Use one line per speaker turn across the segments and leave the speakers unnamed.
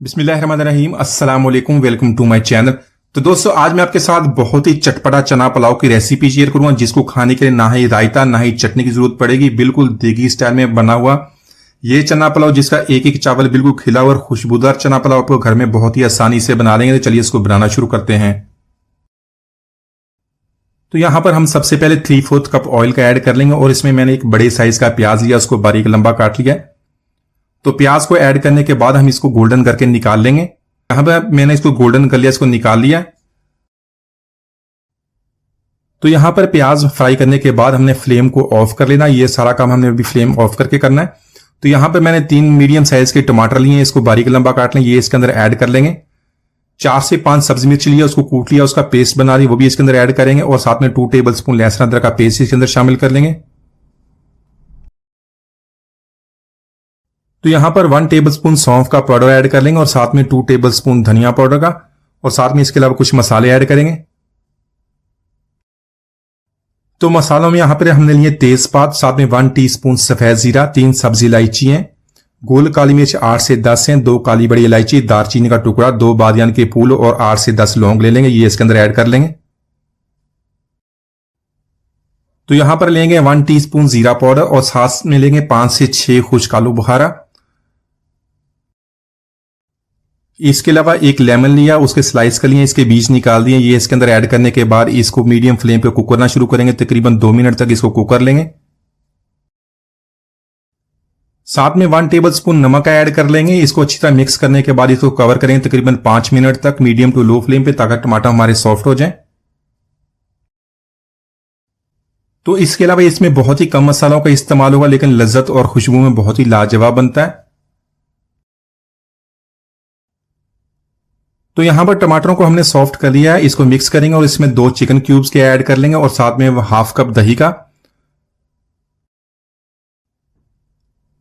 बिस्मिल्लाहिर्रहमानिर्रहीम, अस्सलाम वालेकुम, वेलकम टू माय चैनल। तो दोस्तों, आज मैं आपके साथ बहुत ही चटपटा चना पुलाव की रेसिपी शेयर करूंगा, जिसको खाने के लिए ना ही रायता ना ही चटनी की जरूरत पड़ेगी। बिल्कुल देगी स्टाइल में बना हुआ ये चना पुलाव, जिसका एक एक चावल बिल्कुल खिला और खुशबूदार चना पुलाव आपको घर में बहुत ही आसानी से बना लेंगे। तो चलिए इसको बनाना शुरू करते हैं। तो यहां पर हम सबसे पहले 3/4 कप ऑयल का ऐड कर लेंगे और इसमें मैंने एक बड़े साइज का प्याज लिया, उसको बारीक लंबा काट लिया। तो प्याज को ऐड करने के बाद हम इसको गोल्डन करके निकाल लेंगे। यहां पर मैंने इसको गोल्डन कर लिया, इसको निकाल लिया। तो यहां पर प्याज फ्राई करने के बाद हमने फ्लेम को ऑफ कर लेना। ये सारा काम हमने अभी फ्लेम ऑफ करके करना है। तो यहां पर मैंने 3 मीडियम साइज के टमाटर लिए, इसको बारीक लंबा काट लें, ये इसके अंदर ऐड कर लेंगे। 4 से 5 सब्जी मिर्च लिया, उसको कूट लिया, उसका पेस्ट बना लिया, वो भी इसके अंदर ऐड करेंगे। और साथ में 2 टेबल स्पून लहसुन अदरक का पेस्ट इसके अंदर शामिल कर लेंगे। तो यहां पर 1 टेबल स्पून सौंफ का पाउडर ऐड कर लेंगे और साथ में 2 टेबल स्पून धनिया पाउडर का, और साथ में इसके अलावा कुछ मसाले ऐड करेंगे। तो मसालों में यहां पर हमने लिए तेजपात, साथ में 1 टीस्पून सफेद जीरा, 3 सब्जी इलायची है, गोल काली मिर्च 8 से 10 हैं, 2 काली बड़ी इलायची, दालचीनी का टुकड़ा, 2 बादियान के फूल और 8 से 10 लौंग ले लेंगे, ये इसके अंदर ऐड कर लेंगे। तो यहां पर लेंगे 1 टीस्पून जीरा पाउडर और साथ में लेंगे 5 से 6 खुश्क आलू बुखारा। इसके अलावा एक लेमन लिया, उसके स्लाइस कर लिए, इसके बीज निकाल दिए, ये इसके अंदर ऐड करने के बाद इसको मीडियम फ्लेम पे कुक करना शुरू करेंगे। तकरीबन 2 मिनट तक इसको कुक कर लेंगे। साथ में 1 टेबल स्पून नमक ऐड कर लेंगे। इसको अच्छी तरह मिक्स करने के बाद इसको कवर करेंगे तकरीबन 5 मिनट तक मीडियम टू लो फ्लेम पे, ताकि टमाटर हमारे सॉफ्ट हो जाए। तो इसके अलावा इसमें बहुत ही कम मसालों का इस्तेमाल होगा, लेकिन लज्जत और खुशबू में बहुत ही लाजवाब बनता है। तो यहां पर टमाटरों को हमने सॉफ्ट कर लिया है, इसको मिक्स करेंगे और इसमें 2 चिकन क्यूब्स के ऐड कर लेंगे और साथ में 1/2 कप दही का।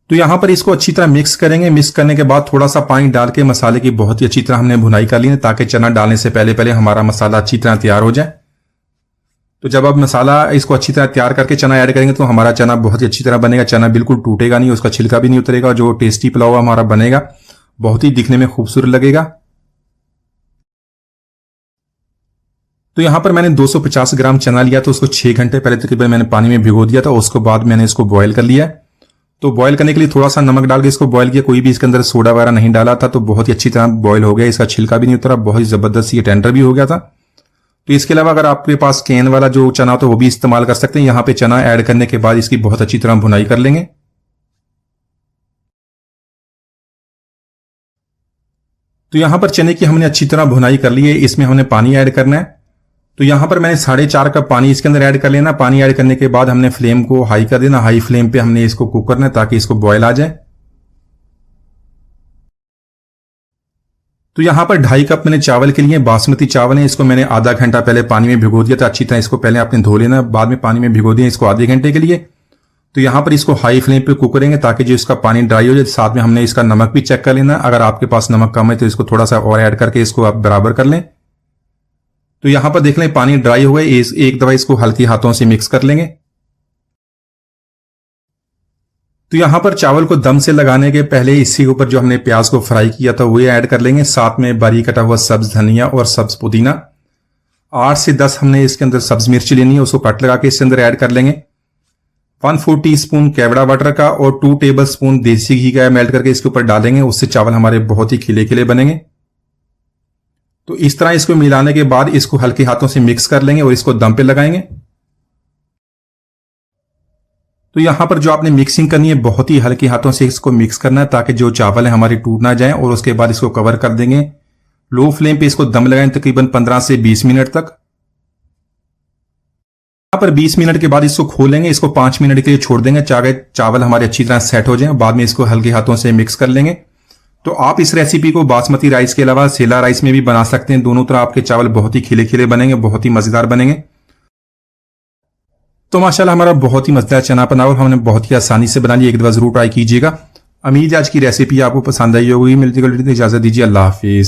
तो यहां पर इसको अच्छी तरह मिक्स करेंगे। मिक्स करने के बाद थोड़ा सा पानी डाल के मसाले की बहुत ही अच्छी तरह हमने भुनाई कर ली है, ताकि चना डालने से पहले पहले हमारा मसाला अच्छी तरह तैयार हो जाए। तो जब आप मसाला इसको अच्छी तरह तैयार करके चना ऐड करेंगे तो हमारा चना बहुत ही अच्छी तरह बनेगा। चना बिल्कुल टूटेगा नहीं, उसका छिलका भी नहीं उतरेगा, जो टेस्टी पुलाव हमारा बनेगा बहुत ही दिखने में खूबसूरत लगेगा। तो यहां पर मैंने 250 ग्राम चना लिया, तो उसको 6 घंटे पहले तकरीबन मैंने पानी में भिगो दिया था। उसके बाद मैंने इसको बॉयल कर लिया। तो बॉयल करने के लिए थोड़ा सा नमक डाल के इसको बॉयल किया, कोई भी इसके अंदर सोडा वगैरह नहीं डाला था। तो बहुत ही अच्छी तरह बॉयल हो गया, इसका छिलका भी नहीं उतरा, बहुत ही जबरदस्त ये टेंडर भी हो गया था। तो इसके अलावा अगर आपके पास कैन वाला जो चना हो तो वो भी इस्तेमाल कर सकते हैं। यहां पे चना ऐड करने के बाद इसकी बहुत अच्छी तरह भुनाई कर लेंगे। तो यहां पर चने की हमने अच्छी तरह भुनाई कर ली है, इसमें हमने पानी ऐड करना है। तो यहां पर मैंने 4.5 कप पानी इसके अंदर ऐड कर लेना। पानी ऐड करने के बाद हमने फ्लेम को हाई कर देना। हाई फ्लेम पे हमने इसको कुक करना है, ताकि इसको बॉयल आ जाए। तो यहां पर 2.5 कप मैंने चावल के लिए बासमती चावल है, इसको मैंने आधा घंटा पहले पानी में भिगो दिया था। अच्छी तरह इसको पहले आपने धो लेना, बाद में पानी में भिगो दिया इसको आधे घंटे के लिए। तो यहां पर इसको हाई फ्लेम पे कुक करेंगे, ताकि जो इसका पानी ड्राई हो जाए। साथ में हमने इसका नमक भी चेक कर लेना, अगर आपके पास नमक कम है तो इसको थोड़ा सा और ऐड करके इसको आप बराबर कर लें। तो यहां पर देख लें पानी ड्राई हो गए, एक दफा इसको हल्की हाथों से मिक्स कर लेंगे। तो यहां पर चावल को दम से लगाने के पहले इसके ऊपर जो हमने प्याज को फ्राई किया था वो ऐड कर लेंगे। साथ में बारीक कटा हुआ सब्ज धनिया और सब्ज पुदीना, 8 से 10 हमने इसके अंदर सब्ज मिर्च लेनी है, उसको कट लगा के इसके अंदर ऐड कर लेंगे। 1/4 टीस्पून केवड़ा बटर का और 2 टेबल स्पून देसी घी का मेल्ट करके इसके ऊपर डालेंगे, उससे चावल हमारे बहुत ही खिले खिले बनेंगे। तो इस तरह इसको मिलाने के बाद इसको हल्के हाथों से मिक्स कर लेंगे और इसको दम पे लगाएंगे। तो यहां पर जो आपने मिक्सिंग करनी है बहुत ही हल्के हाथों से इसको मिक्स करना है, ताकि जो चावल है हमारे टूट ना जाए। और उसके बाद इसको कवर कर देंगे, लो फ्लेम पे इसको दम लगाएं तकरीबन 15 से 20 मिनट तक। यहां पर 20 मिनट के बाद इसको खोलेंगे, इसको 5 मिनट के लिए छोड़ देंगे, चाहे चावल हमारे अच्छी तरह सेट हो जाए। बाद में इसको हल्के हाथों से मिक्स कर लेंगे। तो आप इस रेसिपी को बासमती राइस के अलावा सेला राइस में भी बना सकते हैं। दोनों तरह आपके चावल बहुत ही खिले खिले बनेंगे, बहुत ही मजेदार बनेंगे। तो माशाल्लाह हमारा बहुत ही मजेदार चना पुलाव हमने बहुत ही आसानी से बना लिया, एक दफा जरूर ट्राई कीजिएगा। उम्मीद है आज की रेसिपी आपको पसंद आई होगी। मिलती है, इजाजत दीजिए, अल्लाह हाफिज।